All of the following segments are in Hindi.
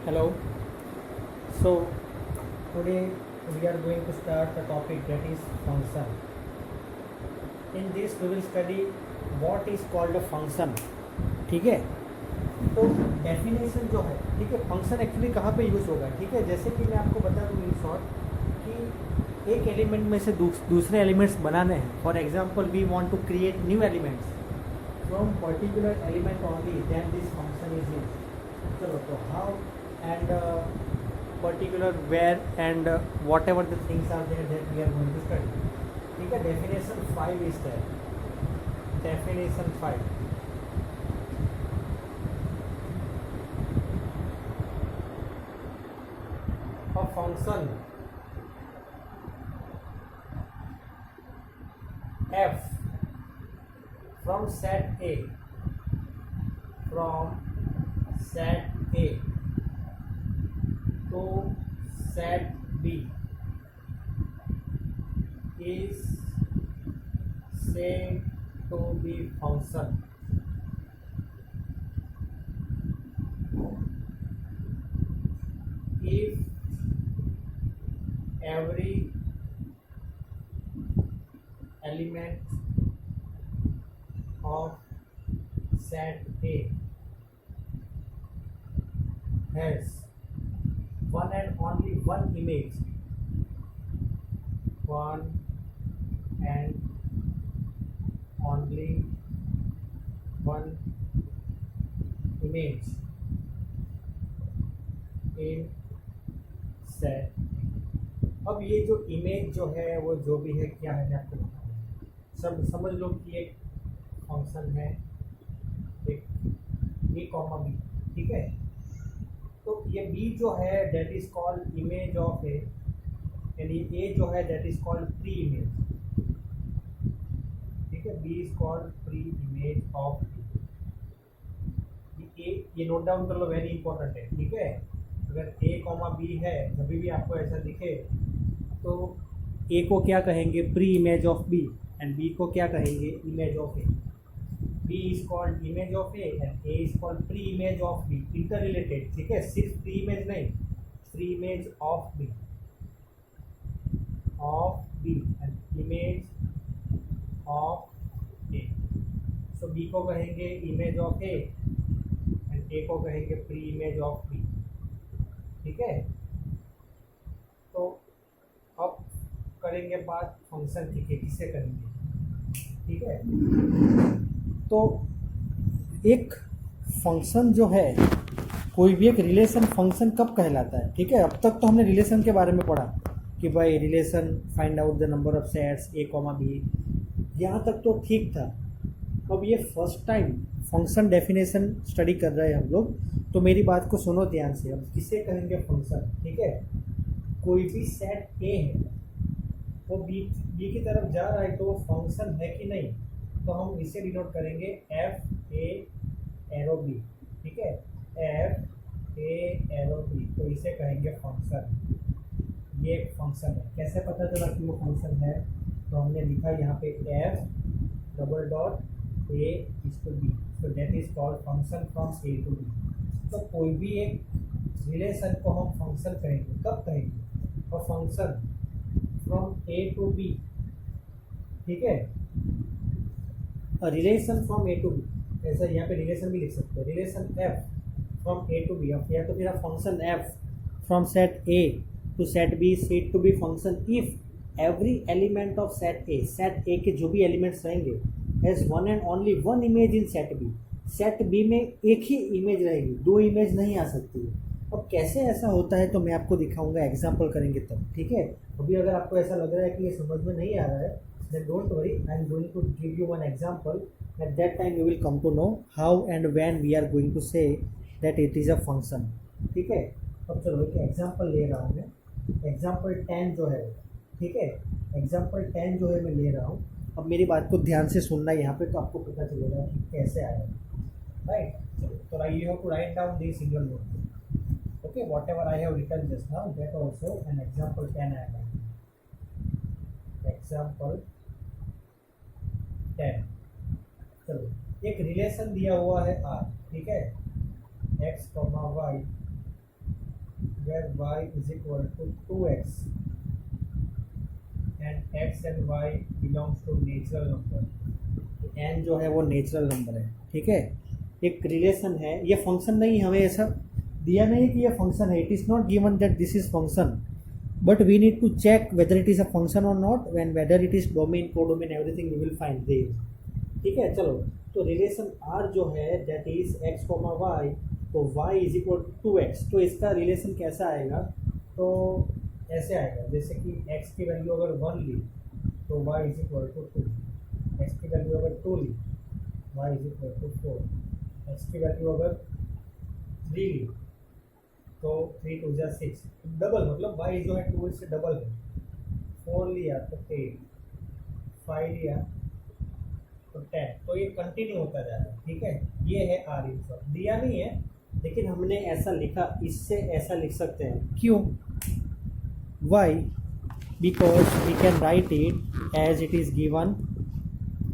Hello. So today we are going to start the topic that is function. In this we will study what is called a function. ठीक है, तो डेफिनेशन जो है, ठीक है, फंक्शन एक्चुअली कहाँ पे यूज़ होगा, ठीक है। जैसे कि मैं आपको बता दूँ इन शॉर्ट कि एक एलिमेंट में से दूसरे एलिमेंट्स बनाने हैं। For example we want to create new elements from particular element only, then this function is used. चलो, तो how and particular where and whatever the things are there that we are going to study. ठीक है, definition 5 is there. Definition 5. A function f from set A to set B is said to be function if every element of set A has one and only one image, one and only one image in set. अब ये जो इमेज जो है वो जो भी है क्या है मैं आपको बताऊँ। सब समझ लो कि एक फंक्शन है, एक ए कॉमा बी, ठीक है। तो ये बी जो है that is called image of A, यानी ए जो है that is called pre image, ठीक है। B is called pre image of A. ये नोट डाउन कर लो, वेरी इंपॉर्टेंट है, ठीक है। अगर ए कॉमा बी है, जब भी आपको ऐसा दिखे तो ए को क्या कहेंगे, pre image of B, and B को क्या कहेंगे, image of A. B is called image of A and A is called pre-image of B. Interrelated, ठीक है। सिर्फ pre-image नहीं, pre-image of B and image of A. So B को कहेंगे image of A and A को कहेंगे pre-image of B, ठीक है। तो अब करेंगे बात फंक्शन की, किससे करेंगे, ठीक है। तो एक फंक्शन जो है, कोई भी एक रिलेशन फंक्शन कब कहलाता है, ठीक है। अब तक तो हमने रिलेशन के बारे में पढ़ा कि भाई relation find out the number of sets A comma B, यहाँ तक तो ठीक था। अब ये first time function definition study कर रहे हैं हम लोग, तो मेरी बात को सुनो ध्यान से। अब किसे कहेंगे फंक्शन, ठीक है। कोई भी सेट ए है वो बी की तरफ जा रहा है तो वो फंक्शन है कि नहीं, तो हम इसे डिनोट करेंगे एफ ए एरो बी, ठीक है। एफ ए एरो बी, तो इसे कहेंगे फंक्शन। ये एक फंक्शन है। कैसे पता चला कि वो फंक्शन है, तो हमने लिखा यहाँ पे F double dot A is to B, तो that is called function from A to B. तो कोई भी एक रिलेशन को हम फंक्शन कहेंगे, कब कहेंगे, और function from A to B, ठीक है। Relation from A to B, ऐसा यहाँ पे रिलेशन भी लिख सकते हैं, relation F from A to B, या तो फिर function F from set A to set B, set to B function if every element of set A के जो भी एलिमेंट्स रहेंगे has one and only one image in set B. Set B में एक ही इमेज रहेगी, दो इमेज नहीं आ सकती है। अब कैसे ऐसा होता है तो मैं आपको दिखाऊंगा, एग्जाम्पल करेंगे तब, ठीक है। अभी अगर आपको ऐसा लग रहा है कि ये समझ में नहीं आ रहा है, then don't worry, I am going to give you one example. At that time you will come to know how and when we are going to say that it is a function, ठीक है। अब चलो एक एग्जाम्पल ले रहा हूँ मैं, एग्जाम्पल 10 जो है, ठीक है। एग्जाम्पल 10 जो है मैं ले रहा हूँ। अब मेरी बात को ध्यान से सुनना यहाँ पे, तो आपको पता चलेगा कि कैसे आया, राइट। चलो, तो you have to write down this in your notebook, okay, whatever I have written just now, that also an example 10 I have done. Example 10। चलो, एक रिलेशन दिया हुआ है आर, ठीक है। X comma y where y is equal to 2x and x and y belongs to natural number. n जो है वो नेचुरल नंबर है, ठीक है। एक रिलेशन है, ये फंक्शन नहीं, हमें ऐसा दिया नहीं कि ये फंक्शन है, it is not given that this is function, but we need to check whether it is a function और not, when whether it is domain codomain everything we will find there, ठीक है। चलो, तो रिलेशन आर जो है that is x comma y, तो y is equal to 2x, तो इसका रिलेशन कैसा आएगा, तो ऐसे आएगा जैसे कि x की वैल्यू अगर 1 ली तो y is equal to 2, x की वैल्यू अगर 2 ली y is equal to 4, x की वैल्यू अगर 3 ली तो 3 टू जा 6, डबल मतलब y जो है 2 से डबल है, 4 लिया तो 8, 5 लिया तो 10, तो ये कंटिन्यू होता जा रहा है, ठीक है। ये है आर इन शॉर्ट, दिया नहीं है लेकिन हमने ऐसा लिखा, इससे ऐसा लिख सकते हैं, क्यों, why, because we can write it as it is given,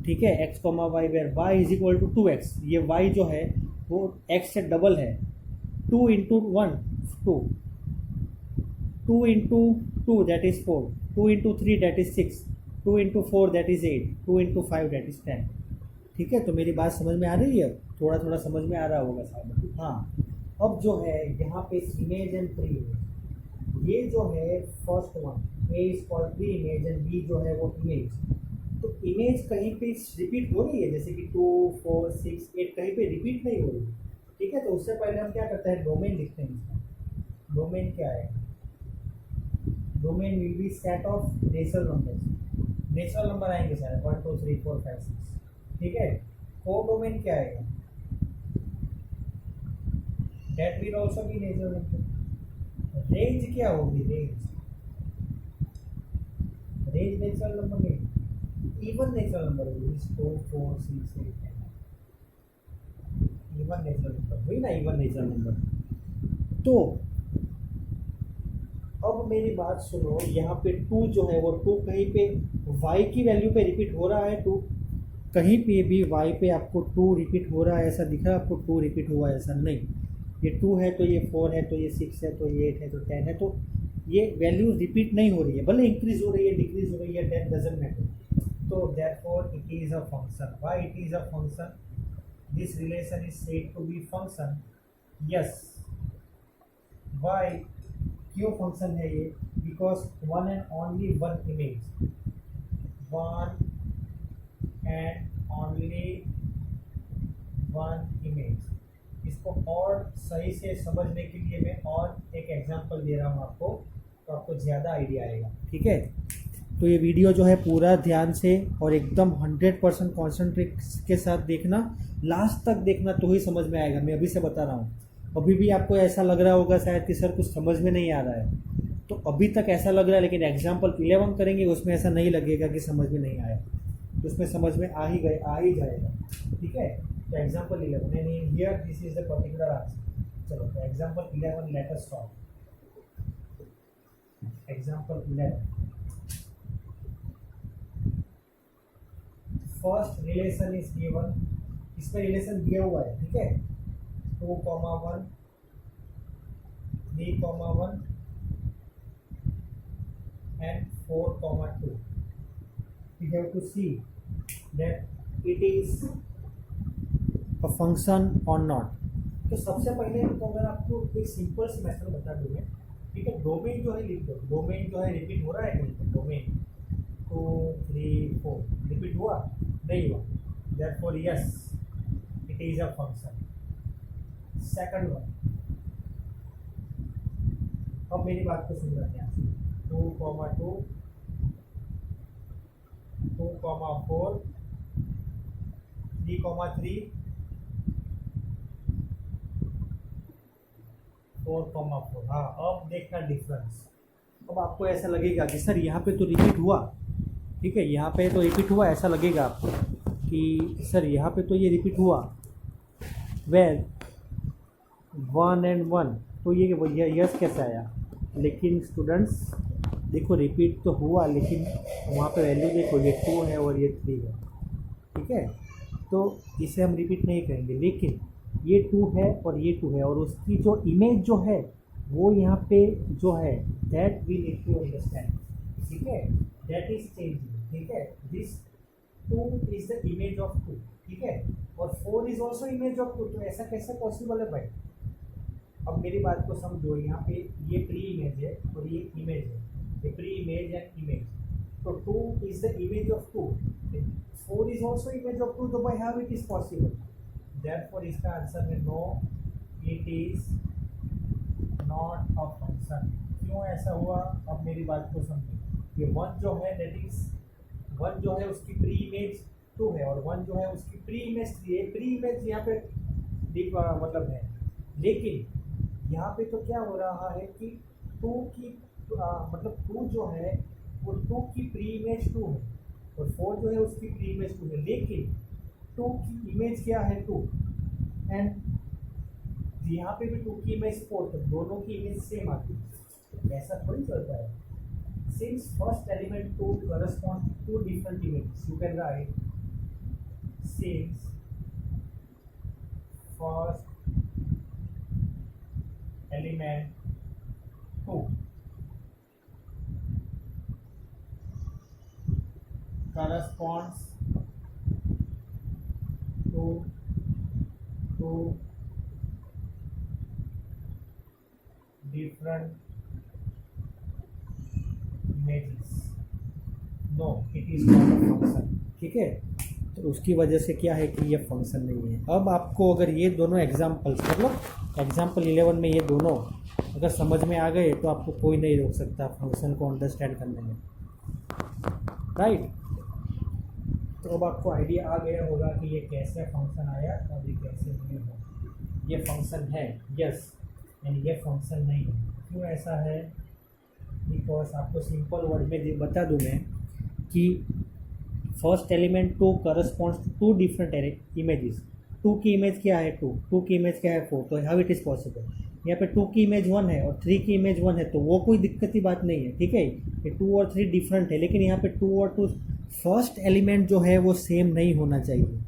ठीक है, x comma y where y is equal to 2x, ये वाई जो है वो x से डबल है, 2 into 1 2, 2 into 2 that is 4, 2 into 3 that is 6, 2 into 4 that is 8, 2 into 5 that is 10, ठीक है। तो मेरी बात समझ में आ रही है, थोड़ा थोड़ा समझ में आ रहा होगा शायद, हाँ। अब जो है यहाँ पे इमेज एंड प्री इमेज, ये जो है first one A is called pre image and B जो है वो इमेज, तो इमेज कहीं पे रिपीट हो रही है, जैसे कि 2 4 6 8 कहीं पे रिपीट नहीं हो रही, ठीक है। तो उससे पहले हम क्या करते हैं, डोमेन लिखते हैं इसका, डोमेन क्या है, domain will be set of natural numbers, natural number आएंगे सर 1 2 3 4 5 6, ठीक है। को डोमेन क्या आएगा, that will also be natural number. Range क्या होगी, रेंज, रेंज नेचुरल नंबर नहीं, इवन नेचुरल नंबर होगी, 2 4 6 8 10, इवन नेचुरल नंबर हुई ना, इवन नेचुरल नंबर। तो अब मेरी बात सुनो, यहाँ पे 2 जो है वो 2 कहीं पे y की वैल्यू पे रिपीट हो रहा है, 2 कहीं पे भी y पे आपको 2 रिपीट हो रहा है ऐसा दिख रहा है आपको, 2 रिपीट हुआ है ऐसा नहीं, ये 2 है तो ये 4 है तो ये 6 है तो ये 8 है तो 10 है, तो ये वैल्यू रिपीट नहीं हो रही है, भले इंक्रीज हो रही है डिक्रीज हो रही है, दैट डजंट मैटर। तो therefore it is a function, why it is a function, this relation is said to B function, yes, why, क्यों फंक्शन है ये, because one and only one image, one and only one image. इसको और सही से समझने के लिए मैं और एक एग्जांपल दे रहा हूँ आपको, तो आपको ज़्यादा आइडिया आएगा, ठीक है। तो ये वीडियो जो है पूरा ध्यान से और एकदम 100% कॉन्सेंट्रेट के साथ देखना, लास्ट तक देखना तो ही समझ में आएगा, मैं अभी से बता रहा हूँ। अभी भी आपको ऐसा लग रहा होगा शायद कि सर कुछ समझ में नहीं आ रहा है, तो अभी तक ऐसा लग रहा है, लेकिन एग्जाम्पल 11 करेंगे उसमें ऐसा नहीं लगेगा कि समझ में नहीं आया, उसमें समझ में आ ही जाएगा, ठीक है। तो example 11 and here this is the particular answer. चलो, तो example 11 let us solve. Example 11, first relation is given, इसमें रिलेशन दिया हुआ है, ठीक है, 2,1 3,1 and 4,2, we have to see that it is a function or not। तो सबसे पहले तो अगर आपको एक सिंपल सी मेथड बता दूँ मैं, ठीक है, डोमेन जो है लिख दो, डोमेन जो है रिपीट हो रहा है कहीं पे, डोमेन 2 3 4 रिपीट हुआ नहीं हुआ, therefore yes it is a function. Second one, अब मेरी बात को सुन रहे हैं, 2, 2, 2, 4 3, 4, 4। हाँ, अब देखना डिफरेंस। अब आपको ऐसा लगेगा कि सर यहाँ पे तो रिपीट हुआ, ठीक है, यहाँ पे तो रिपीट हुआ, ऐसा लगेगा आपको कि सर यहाँ पे तो ये रिपीट हुआ, वेल 1 and 1, तो ये यस कैसे आया, लेकिन स्टूडेंट्स देखो रिपीट तो हुआ, लेकिन वहाँ पे वैल्यू देखो, ये 2 है और ये 3 है, ठीक है, तो इसे हम रिपीट नहीं करेंगे, लेकिन ये 2 है और ये 2 है, और उसकी जो इमेज जो है वो यहाँ पे जो है that we need to understand, ठीक है, दैट इज चेंजिंग, ठीक है, this 2 is the image of 2, ठीक है, और 4 इज ऑल्सो इमेज ऑफ 2, तो ऐसा कैसे पॉसिबल है भाई? अब मेरी बात को समझो, यहाँ पे ये प्री इमेज है और ये इमेज है, ये प्री इमेज एंड इमेज, तो 2 is the image of 2, 4 is also image of 2, तो भाई how it is possible? Therefore इसका आंसर है no, it is not a function. क्यों ऐसा हुआ? अब मेरी बात को समझो, ये 1 जो है दैट इज 1 जो है उसकी प्री इमेज 2 है और 1 जो है उसकी प्री इमेज 3 है, प्री इमेज यहाँ पे मतलब है, लेकिन यहाँ पे तो क्या हो रहा है कि 2 की मतलब 2 जो है वो 2 की प्री इमेज 2 है और 4 जो है उसकी प्री इमेज 2 है, लेकिन 2 की इमेज क्या है 2, एंड यहाँ पे भी 2 की इमेज 4, तो दोनों की इमेज सेम आती है, ऐसा थोड़ी चलता है। Since first element 2 corresponds to two different images, you can write since first element 2 corresponds to two different images, no it is not a function, ठीक है, तो उसकी वजह से क्या है कि ये फंक्शन नहीं है। अब आपको अगर ये दोनों एग्जाम्पल्स मतलब एग्जाम्पल 11 में ये दोनों अगर समझ में आ गए तो आपको कोई नहीं रोक सकता फंक्शन को अंडरस्टैंड करने में, राइट? तो अब आपको आइडिया आ गया होगा कि ये कैसे फंक्शन आया और ये कैसे नहीं हुआ। ये फंक्शन है यस, एंड ये फंक्शन नहीं है। क्यों ऐसा है? बिकॉज आपको सिंपल वर्ड में बता दूं मैं कि first element 2 corresponds to 2 different images. 2 की इमेज क्या है 2 की इमेज क्या है 4, तो हाउ इट इज़ पॉसिबल? यहाँ पे 2 की इमेज 1 है और 3 की इमेज 1 है, तो वो कोई दिक्कत की बात नहीं है, ठीक है, ये 2 और 3 डिफरेंट है, लेकिन यहाँ पे 2 और 2 फर्स्ट एलिमेंट जो है वो सेम नहीं होना चाहिए।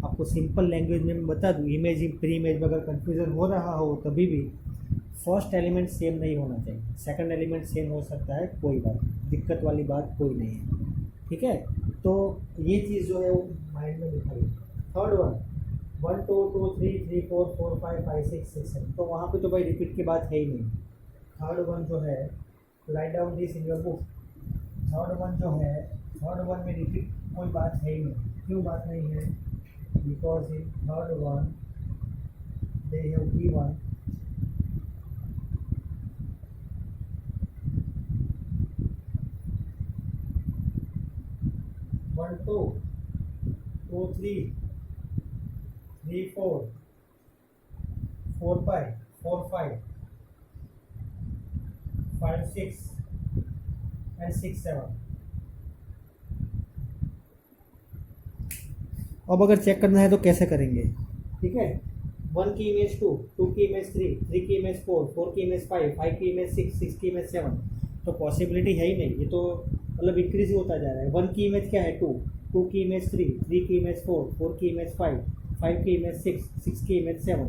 आपको सिंपल लैंग्वेज में मैं बता दूँ, इमेज प्री इमेज में अगर कन्फ्यूज़न हो रहा हो तभी भी फर्स्ट एलिमेंट सेम नहीं होना चाहिए, सेकंड एलिमेंट सेम हो सकता है, कोई बात दिक्कत वाली बात कोई नहीं है, ठीक है। तो ये चीज़ जो है वो माइंड में लिखाइए। थर्ड वन 1 2 2 3 3 4 4 5 5 6 6 7, तो वहाँ पे तो भाई रिपीट की बात है ही नहीं। थर्ड वन जो है write down this in your book. Third one जो है थर्ड वन में रिपीट कोई बात है ही नहीं। क्यों बात नहीं है? Because in third one they have given 1 2 2 3 3 4 4 5 4 5 5 6 and 6 7। अब अगर चेक करना है तो कैसे करेंगे? ठीक है, 1 की इमेज 2, 2 की इमेज 3, 3 की इमेज 4, 4 की इमेज 5, 5 की इमेज 6, 6 की इमेज 7, तो पॉसिबिलिटी है ही नहीं, ये तो मतलब इंक्रीज ही होता जा रहा है। 1 की इमेज क्या है 2, 2 की इमेज 3, 3 की इमेज 4, 4 की इमेज 5, 5 की इमेज 6, 6 की इमेज 7,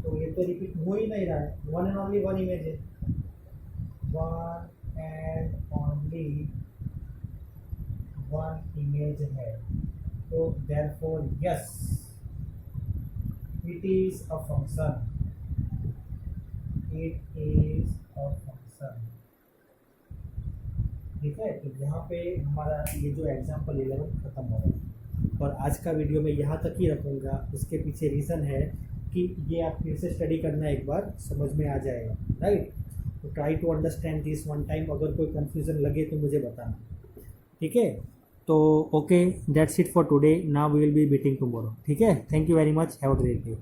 तो ये तो रिपीट हो ही नहीं रहा है। One and only one image है, one and only one image है, तो therefore yes it is a function, it is a function। ठीक है, तो यहाँ पे हमारा ये जो एग्जाम्पल 11 खत्म हो रहा है और आज का वीडियो मैं यहाँ तक ही रखूँगा। इसके पीछे रीज़न है कि ये आप फिर से स्टडी करना, एक बार समझ में आ जाएगा, राइट। तो try to understand this one time, अगर कोई कन्फ्यूज़न लगे तो मुझे बताना, ठीक है। तो okay, that's it for today, now we will be meeting tomorrow, ठीक है। Thank you very much, have a great day.